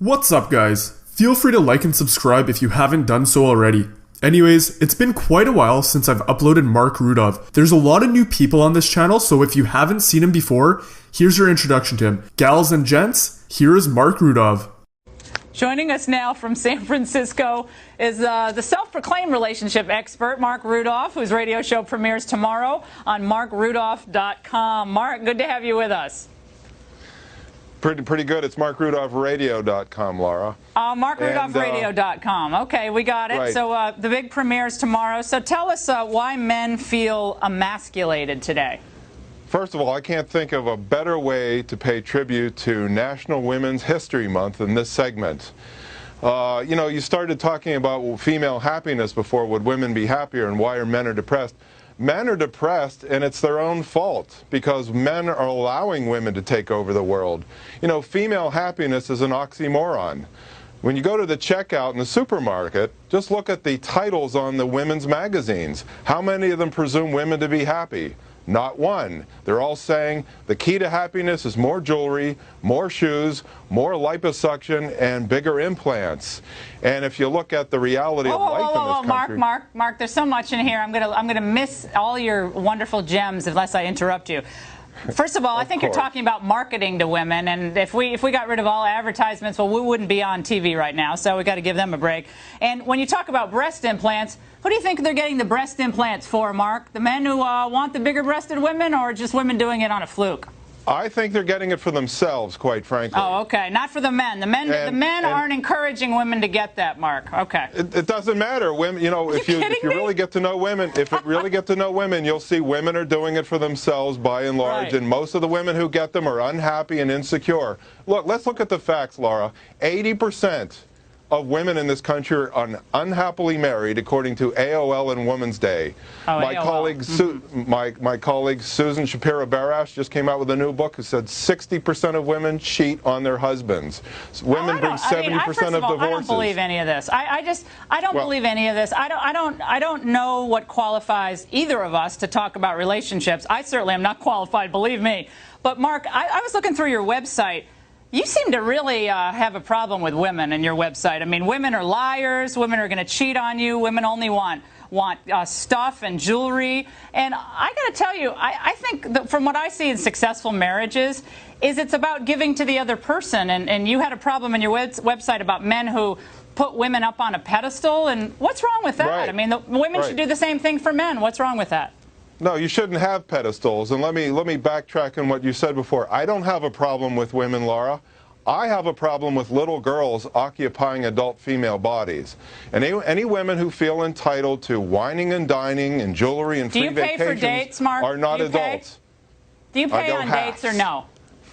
What's up, guys? Feel free to like and subscribe if you haven't done so already. Anyways, it's been quite a while since I've uploaded Marc Rudov. There's a lot of new people on this channel, so if you haven't seen him before, here's your introduction to him. Gals and gents, here is Marc Rudov. Joining us now from San Francisco is the self-proclaimed relationship expert, Marc Rudov, whose radio show premieres tomorrow on marcrudov.com. Marc, good to have you with us. Pretty good. It's marcrudovradio.com, Laura. Marcrudovradio.com. Okay, we got it. Right. So the big premieres tomorrow. So tell us why men feel emasculated today. First of all, I can't think of a better way to pay tribute to National Women's History Month than this segment. You know, you started talking about female happiness before. Would women be happier, and why are men depressed? Men are depressed, and it's their own fault, because men are allowing women to take over the world. You know, female happiness is an oxymoron. When you go to the checkout in the supermarket, just look at the titles on the women's magazines. How many of them presume women to be happy? Not one. They're all saying the key to happiness is more jewelry, more shoes, more liposuction, and bigger implants. And if you look at the reality of life in this country... Marc, there's so much in here. I'm gonna miss all your wonderful gems unless I interrupt you. First of all, I think you're talking about marketing to women, and if we got rid of all advertisements, well, we wouldn't be on TV right now, so we got to give them a break. And when you talk about breast implants, who do you think they're getting the breast implants for, Marc? The men who want the bigger-breasted women, or just women doing it on a fluke? I think they're getting it for themselves, quite frankly. Oh, okay. Not for the men. The men aren't encouraging women to get that, Marc. Okay. It doesn't matter. Women, you know, if you really get to know women, you'll see women are doing it for themselves by and large, right. And most of the women who get them are unhappy and insecure. Look, let's look at the facts, Laura. 80% of women in this country are unhappily married, according to AOL and Women's Day. Oh, my AOL. my colleague Susan Shapiro-Barash just came out with a new book who said 60% of women cheat on their husbands. Women bring 70% of divorces. I don't believe any of this. I don't believe any of this. I don't know what qualifies either of us to talk about relationships. I certainly am not qualified, believe me. But Marc, I was looking through your website. You seem to really have a problem with women in your website. I mean, women are liars. Women are going to cheat on you. Women only want stuff and jewelry. And I got to tell you, I think that from what I see in successful marriages, is it's about giving to the other person. And you had a problem in your website about men who put women up on a pedestal. And what's wrong with that? Right. I mean, the women should do the same thing for men. What's wrong with that? No, you shouldn't have pedestals. And let me backtrack on what you said before. I don't have a problem with women, Laura. I have a problem with little girls occupying adult female bodies. And any women who feel entitled to wining and dining and jewelry and free vacations for dates, Marc? are not adults. Do you pay on dates or no?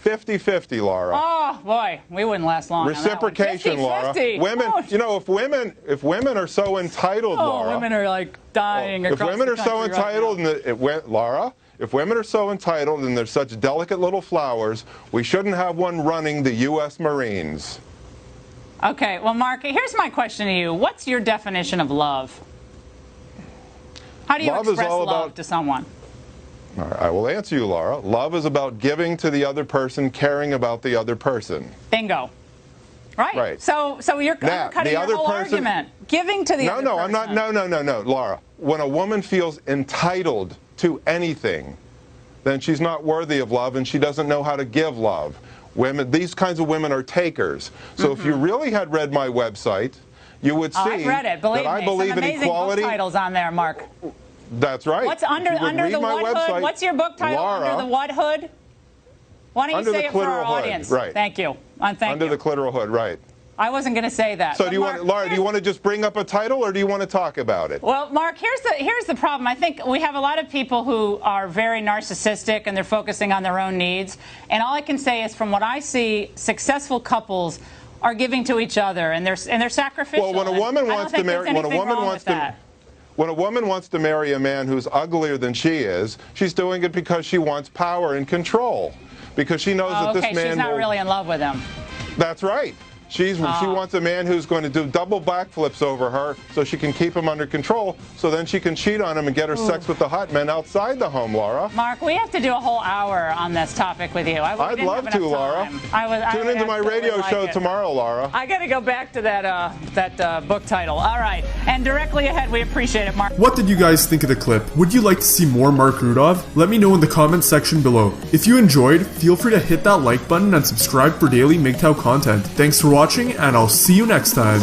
50-50, Laura. Oh boy, we wouldn't last long. Reciprocation, Laura. 50-50. Women, you know, if women are so entitled, Laura. Women are like dying across the country. If women are so entitled, Laura, if women are so entitled and they're such delicate little flowers, we shouldn't have one running the U.S. Marines. Okay, well, Marc, here's my question to you. What's your definition of love? How do you express love to someone? All right, I will answer you, Laura. Love is about giving to the other person, caring about the other person. Bingo. Right. So you're cutting your whole argument. Giving to the other person. I'm not. No, Laura. When a woman feels entitled to anything, then she's not worthy of love, and she doesn't know how to give love. These kinds of women are takers. So if you really had read my website, you would see I've read it. Believe that me, I believe some in amazing equality. Book titles on there, Marc. That's right. What's under the what hood? What's your book title? Laura, Under the what hood? Why don't you say it for our audience? Right. Thank you. Under the clitoral hood, right. I wasn't going to say that. So Laura, do you want to just bring up a title, or do you want to talk about it? Well, Marc, here's the problem. I think we have a lot of people who are very narcissistic, and they're focusing on their own needs. And all I can say is, from what I see, successful couples are giving to each other, and they're sacrificial. Well, when a woman wants to marry, when a woman wants to marry a man who's uglier than she is, she's doing it because she wants power and control, because she knows that this man she's not really in love with him. That's right. She wants a man who's going to do double backflips over her so she can keep him under control, so then she can cheat on him and get her sex with the hot men outside the home, Laura. Mark, we have to do a whole hour on this topic with you. I'd love to, Laura. Tune into my radio show tomorrow, Laura. I got to go back to that book title. All right. And directly ahead, we appreciate it, Mark. What did you guys think of the clip? Would you like to see more Marc Rudov? Let me know in the comments section below. If you enjoyed, feel free to hit that like button and subscribe for daily MGTOW content. Thanks for watching, and I'll see you next time.